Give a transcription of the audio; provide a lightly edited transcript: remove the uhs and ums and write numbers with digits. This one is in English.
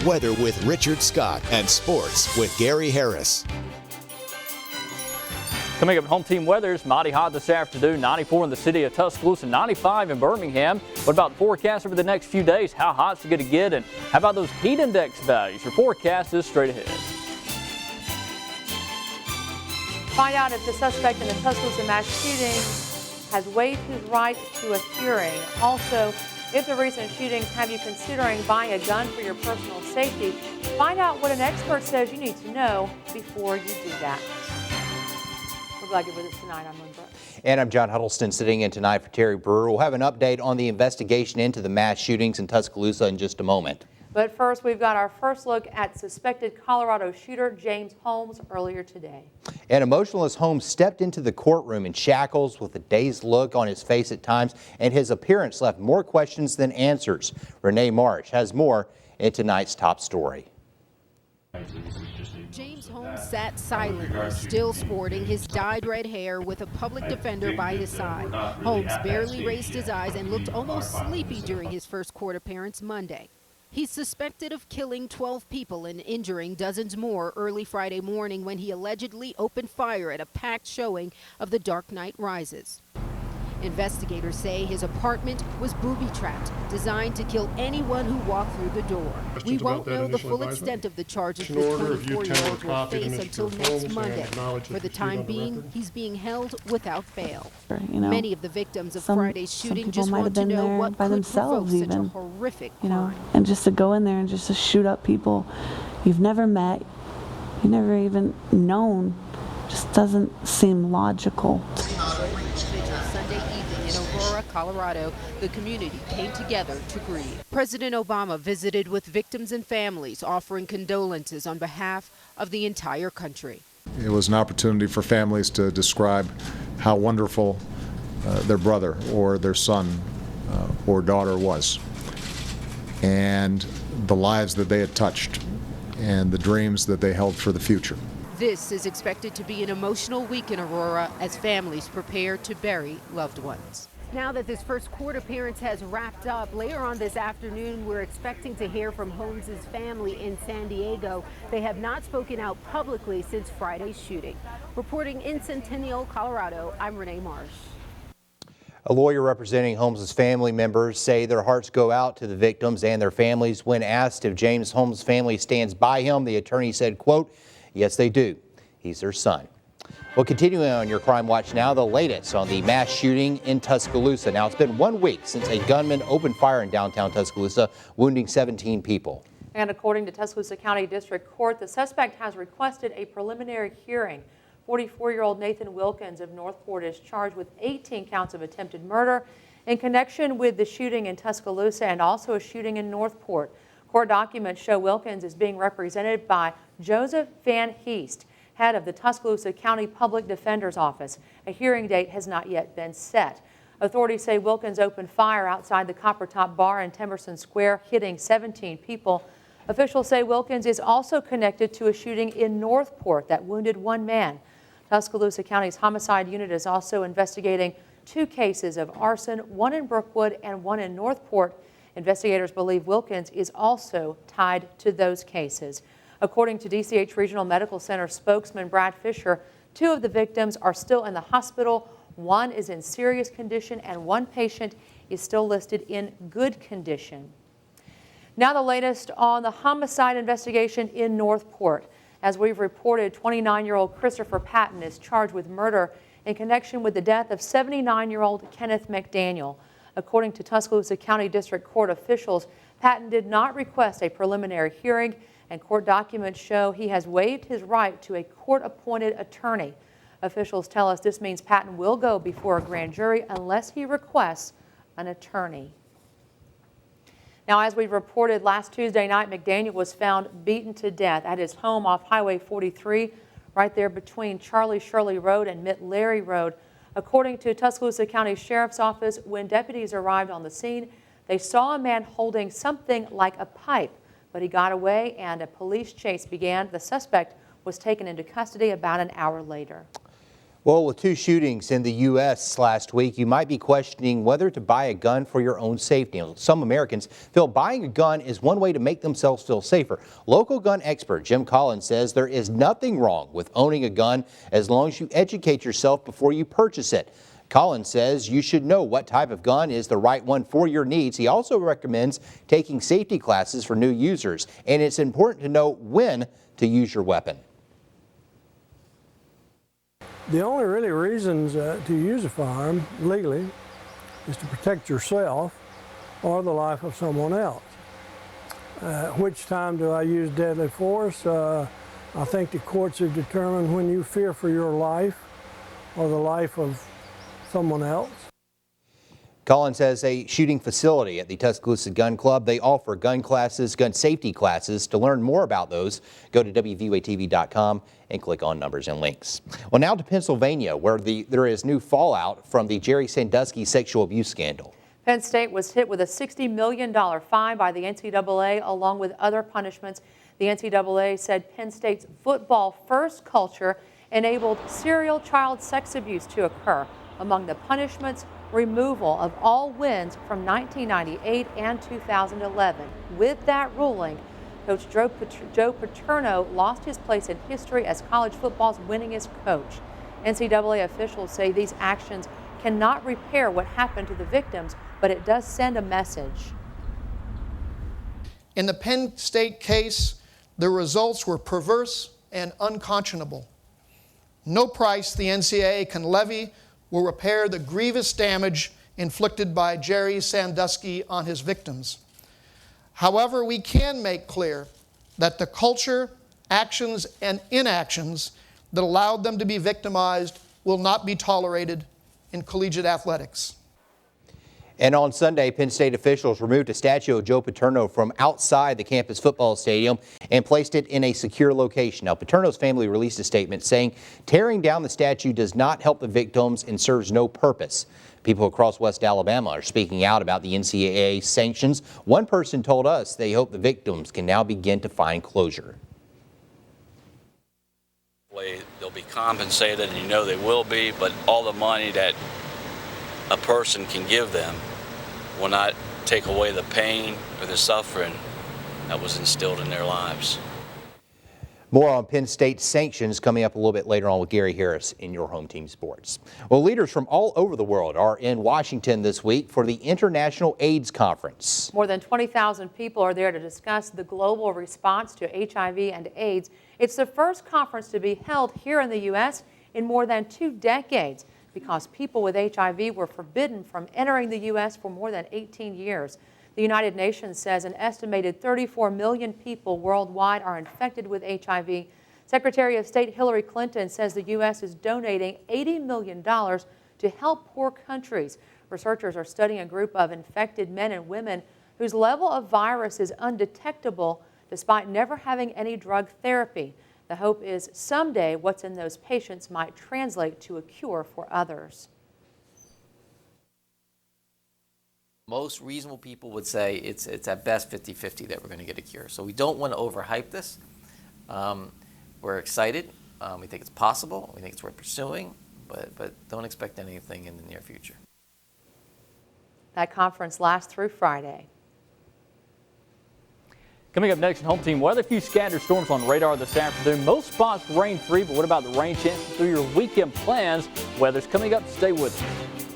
weather with Richard Scott, and sports with Gary Harris. Coming up at Home Team Weather, it's mighty hot this afternoon, 94 in the city of Tuscaloosa, 95 in Birmingham. What about the forecast over the next few days? How hot's it going to get? And how about those heat index values? Your forecast is straight ahead. Find out if the suspect in the Tuscaloosa mass shooting has waived his right to a hearing. Also, if the recent shootings have you considering buying a gun for your personal safety, find out what an expert says you need to know before you do that. We're glad you're with us tonight. I'm Lynn Brooks. And I'm John Huddleston sitting in tonight for Terry Brewer. We'll have an update on the investigation into the mass shootings in Tuscaloosa in just a moment. But first, we've got our first look at suspected Colorado shooter James Holmes earlier today. An emotionless Holmes stepped into the courtroom in shackles with a dazed look on his face at times, and his appearance left more questions than answers. Renee Marsh has more in tonight's top story. James Holmes sat silently, still sporting his dyed red hair with a public defender by his side. Holmes barely raised his eyes and looked almost sleepy during his first court appearance Monday. He's suspected of killing 12 people and injuring dozens more early Friday morning when he allegedly opened fire at a packed showing of The Dark Knight Rises. Investigators say his apartment was booby-trapped, designed to kill anyone who walked through the door. We won't know the full extent of the charges this 24-year-old will face until next Monday. For the time being, he's being held without bail. You know, many of the victims of Friday's shooting just might want have to been know there what by could themselves provoke such a even, horrific you know, crime. and just to go in there and just to shoot up people you've never met, you never even known, just doesn't seem logical. Sunday evening in Aurora, Colorado, the community came together to grieve. President Obama visited with victims and families, offering condolences on behalf of the entire country. It was an opportunity for families to describe how wonderful their brother or their son or daughter was, and the lives that they had touched and the dreams that they held for the future. This is expected to be an emotional week in Aurora as families prepare to bury loved ones. Now that this first court appearance has wrapped up, later on this afternoon, we're expecting to hear from Holmes's family in San Diego. They have not spoken out publicly since Friday's shooting. Reporting in Centennial, Colorado, I'm Renee Marsh. A lawyer representing Holmes' family members say their hearts go out to the victims and their families. When asked if James Holmes' family stands by him, the attorney said, quote, "Yes, they do. He's their son." Well, continuing on your Crime Watch now, the latest on the mass shooting in Tuscaloosa. Now, it's been 1 week since a gunman opened fire in downtown Tuscaloosa, wounding 17 people. And according to Tuscaloosa County District Court, the suspect has requested a preliminary hearing. 44-year-old Nathan Wilkins of Northport is charged with 18 counts of attempted murder in connection with the shooting in Tuscaloosa and also a shooting in Northport. Court documents show Wilkins is being represented by Joseph Van Heest, head of the Tuscaloosa County Public Defender's Office. A hearing date has not yet been set. Authorities say Wilkins opened fire outside the Copper Top Bar in Temerson Square, hitting 17 people. Officials say Wilkins is also connected to a shooting in Northport that wounded 1 man. Tuscaloosa County's homicide unit is also investigating 2 cases of arson, 1 in Brookwood and 1 in Northport. Investigators believe Wilkins is also tied to those cases. According to DCH Regional Medical Center spokesman Brad Fisher, 2 of the victims are still in the hospital. 1 is in serious condition and 1 patient is still listed in good condition. Now the latest on the homicide investigation in Northport. As we've reported, 29-year-old Christopher Patton is charged with murder in connection with the death of 79-year-old Kenneth McDaniel. According to Tuscaloosa County District Court officials, Patton did not request a preliminary hearing, and court documents show he has waived his right to a court-appointed attorney. Officials tell us this means Patton will go before a grand jury unless he requests an attorney. Now, as we reported last Tuesday night, McDaniel was found beaten to death at his home off Highway 43, right there between Charlie Shirley Road and Mitt Larry Road. According to Tuscaloosa County Sheriff's Office, when deputies arrived on the scene, they saw a man holding something like a pipe, but he got away and a police chase began. The suspect was taken into custody about an hour later. Well, with 2 shootings in the U.S. last week, you might be questioning whether to buy a gun for your own safety. Some Americans feel buying a gun is one way to make themselves feel safer. Local gun expert Jim Collins says there is nothing wrong with owning a gun as long as you educate yourself before you purchase it. Collins says you should know what type of gun is the right one for your needs. He also recommends taking safety classes for new users, and it's important to know when to use your weapon. The only really reasons to use a firearm legally is to protect yourself or the life of someone else. Which time do I use deadly force? I think the courts have determined when you fear for your life or the life of someone else. Collins has a shooting facility at the Tuscaloosa Gun Club. They offer gun classes, gun safety classes. To learn more about those, go to WVUATV.com and click on numbers and links. Well, now to Pennsylvania, where there is new fallout from the Jerry Sandusky sexual abuse scandal. Penn State was hit with a $60 million fine by the NCAA along with other punishments. The NCAA said Penn State's football-first culture enabled serial child sex abuse to occur. Among the punishments, removal of all wins from 1998 and 2011. With that ruling, Coach Joe Paterno lost his place in history as college football's winningest coach. NCAA officials say these actions cannot repair what happened to the victims, but it does send a message. In the Penn State case, the results were perverse and unconscionable. No price the NCAA can levy will repair the grievous damage inflicted by Jerry Sandusky on his victims. However, we can make clear that the culture, actions, and inactions that allowed them to be victimized will not be tolerated in collegiate athletics. And on Sunday, Penn State officials removed a statue of Joe Paterno from outside the campus football stadium and placed it in a secure location. Now, Paterno's family released a statement saying tearing down the statue does not help the victims and serves no purpose. People across West Alabama are speaking out about the NCAA sanctions. One person told us they hope the victims can now begin to find closure. They'll be compensated, and you know they will be, but all the money that a person can give them will not take away the pain or the suffering that was instilled in their lives. More on Penn State sanctions coming up a little bit later on with Gary Harris in your home team sports. Well, leaders from all over the world are in Washington this week for the International AIDS Conference. More than 20,000 people are there to discuss the global response to HIV and AIDS. It's the first conference to be held here in the U.S. in more than 2 decades. Because people with HIV were forbidden from entering the U.S. for more than 18 years. The United Nations says an estimated 34 million people worldwide are infected with HIV. Secretary of State Hillary Clinton says the U.S. is donating $80 million to help poor countries. Researchers are studying a group of infected men and women whose level of virus is undetectable despite never having any drug therapy. The hope is someday what's in those patients might translate to a cure for others. Most reasonable people would say it's at best 50-50 that we're going to get a cure. So we don't want to overhype this. We're excited. We think it's possible. We think it's worth pursuing, but don't expect anything in the near future. That conference lasts through Friday. Coming up next in home team weather, a few scattered storms on radar this afternoon. Most spots rain-free, but what about the rain chances through your weekend plans? Weather's coming up. Stay with us.